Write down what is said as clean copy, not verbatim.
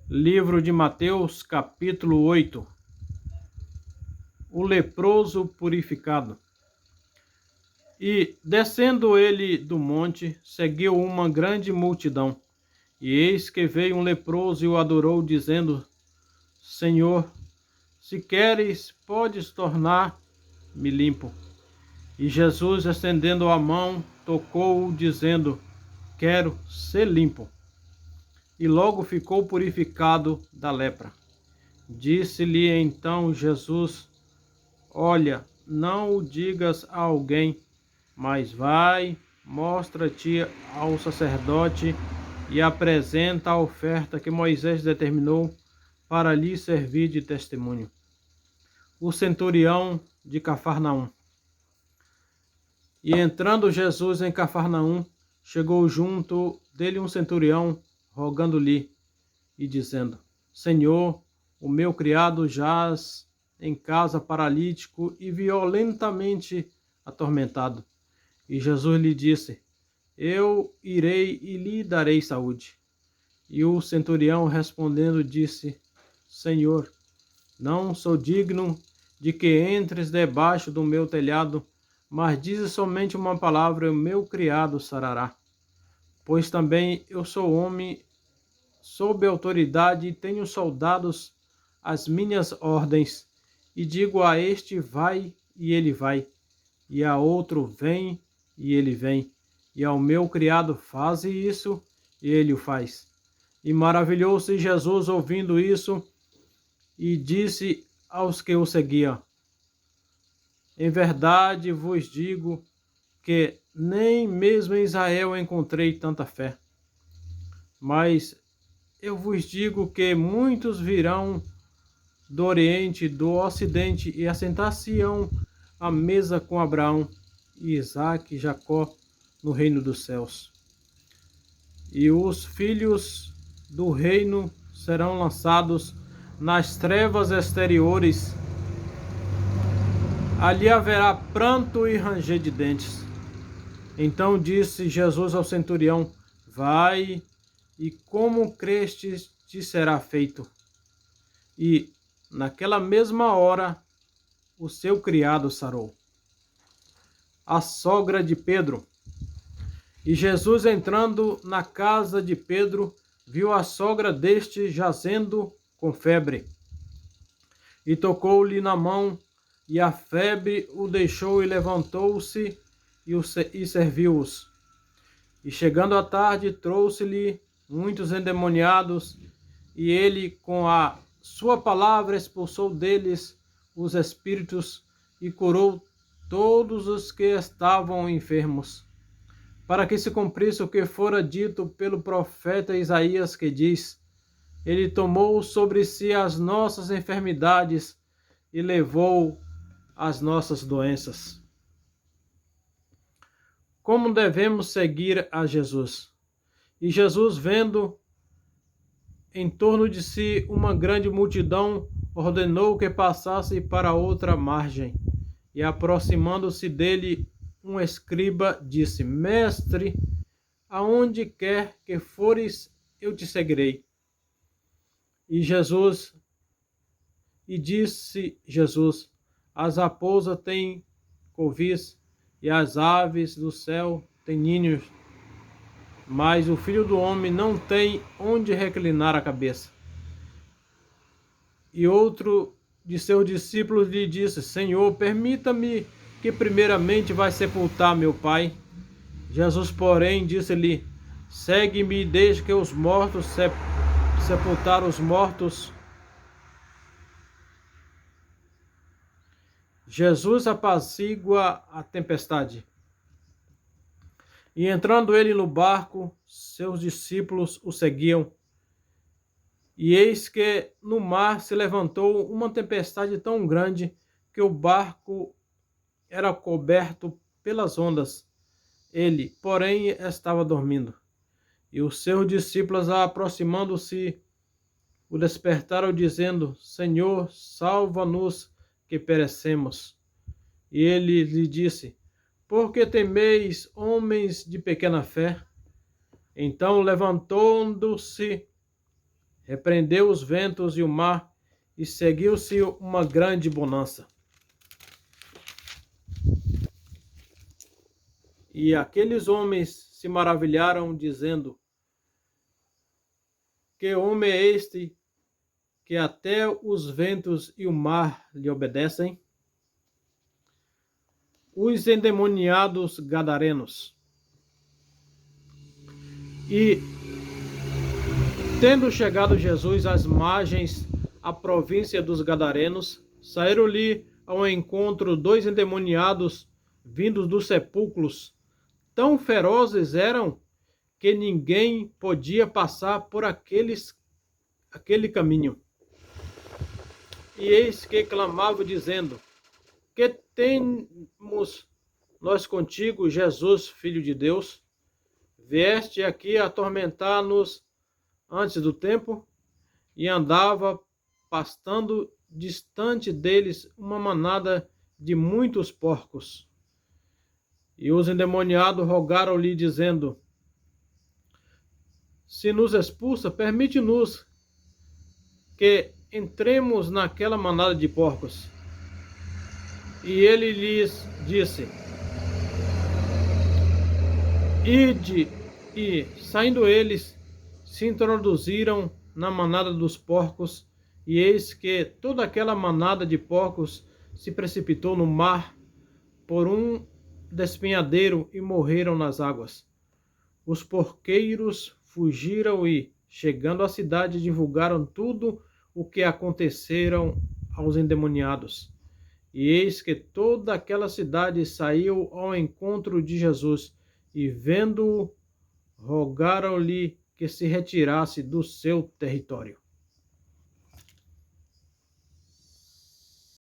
Livro de Mateus, capítulo 8. O leproso purificado. E, descendo ele do monte, seguiu uma grande multidão. E eis que veio um leproso e o adorou, dizendo: Senhor, se queres, podes tornar-me limpo. E Jesus, estendendo a mão, tocou-o, dizendo: Quero ser limpo. E logo ficou purificado da lepra. Disse-lhe então Jesus: Olha, não o digas a alguém, mas vai, mostra-te ao sacerdote e apresenta a oferta que Moisés determinou para lhe servir de testemunho. O centurião de Cafarnaum. E entrando Jesus em Cafarnaum, chegou junto dele um centurião, rogando-lhe e dizendo: Senhor, o meu criado jaz em casa paralítico e violentamente atormentado. E Jesus lhe disse: Eu irei e lhe darei saúde. E o centurião respondendo disse: Senhor, não sou digno de que entres debaixo do meu telhado, mas dize somente uma palavra e o meu criado sarará. Pois também eu sou homem sob autoridade e tenho soldados às minhas ordens, e digo a este: vai, e ele vai, e a outro: vem, e ele vem, e ao meu criado: faze isso, e ele o faz. E maravilhou-se Jesus ouvindo isso, e disse aos que o seguiam: Em verdade vos digo que nem mesmo em Israel encontrei tanta fé. Mas eu vos digo que muitos virão do Oriente e do Ocidente e assentar-se-ão à mesa com Abraão, Isaque e Jacó no reino dos céus. E os filhos do reino serão lançados nas trevas exteriores. Ali haverá pranto e ranger de dentes. Então disse Jesus ao centurião: Vai, e como crestes te será feito. E, naquela mesma hora, o seu criado sarou. A sogra de Pedro. E Jesus, entrando na casa de Pedro, viu a sogra deste jazendo com febre. E tocou-lhe na mão, e a febre o deixou, e levantou-se e serviu-os. E chegando à tarde, trouxe-lhe muitos endemoniados, e ele, com a sua palavra, expulsou deles os espíritos e curou todos os que estavam enfermos, para que se cumprisse o que fora dito pelo profeta Isaías, que diz: Ele tomou sobre si as nossas enfermidades e levou as nossas doenças. Como devemos seguir a Jesus? E Jesus, vendo em torno de si uma grande multidão, ordenou que passasse para outra margem. E aproximando-se dele, um escriba disse: Mestre, aonde quer que fores, eu te seguirei. E disse Jesus: As raposas têm covis, e as aves do céu têm ninhos, mas o Filho do Homem não tem onde reclinar a cabeça. E outro de seus discípulos lhe disse: Senhor, permita-me que primeiramente vá sepultar meu pai. Jesus, porém, disse-lhe: Segue-me e deixa que os mortos sepultar os mortos. Jesus apazigua a tempestade. E entrando ele no barco, seus discípulos o seguiam. E eis que no mar se levantou uma tempestade tão grande que o barco era coberto pelas ondas. Ele, porém, estava dormindo. E os seus discípulos, aproximando-se, o despertaram, dizendo: Senhor, salva-nos, que perecemos. E ele lhe disse: Por que temeis, homens de pequena fé? Então, levantando-se, repreendeu os ventos e o mar, e seguiu-se uma grande bonança. E aqueles homens se maravilharam, dizendo: que homem é este, que até os ventos e o mar lhe obedecem? Os endemoniados gadarenos. E, tendo chegado Jesus às margens, à província dos gadarenos, saíram-lhe ao encontro 2 endemoniados vindos dos sepulcros. Tão ferozes eram que ninguém podia passar por aquele caminho. E eis que clamavam, dizendo: que temos nós contigo, Jesus, Filho de Deus? Vieste aqui atormentar-nos antes do tempo? E andava pastando distante deles uma manada de muitos porcos. E os endemoniados rogaram-lhe, dizendo: se nos expulsa, permite-nos que entremos naquela manada de porcos. E ele lhes disse: ide. E, saindo eles, se introduziram na manada dos porcos, e eis que toda aquela manada de porcos se precipitou no mar por um despenhadeiro e morreram nas águas. Os porqueiros fugiram e, chegando à cidade, divulgaram tudo o que aconteceram aos endemoniados. E eis que toda aquela cidade saiu ao encontro de Jesus, e vendo-o, rogaram-lhe que se retirasse do seu território.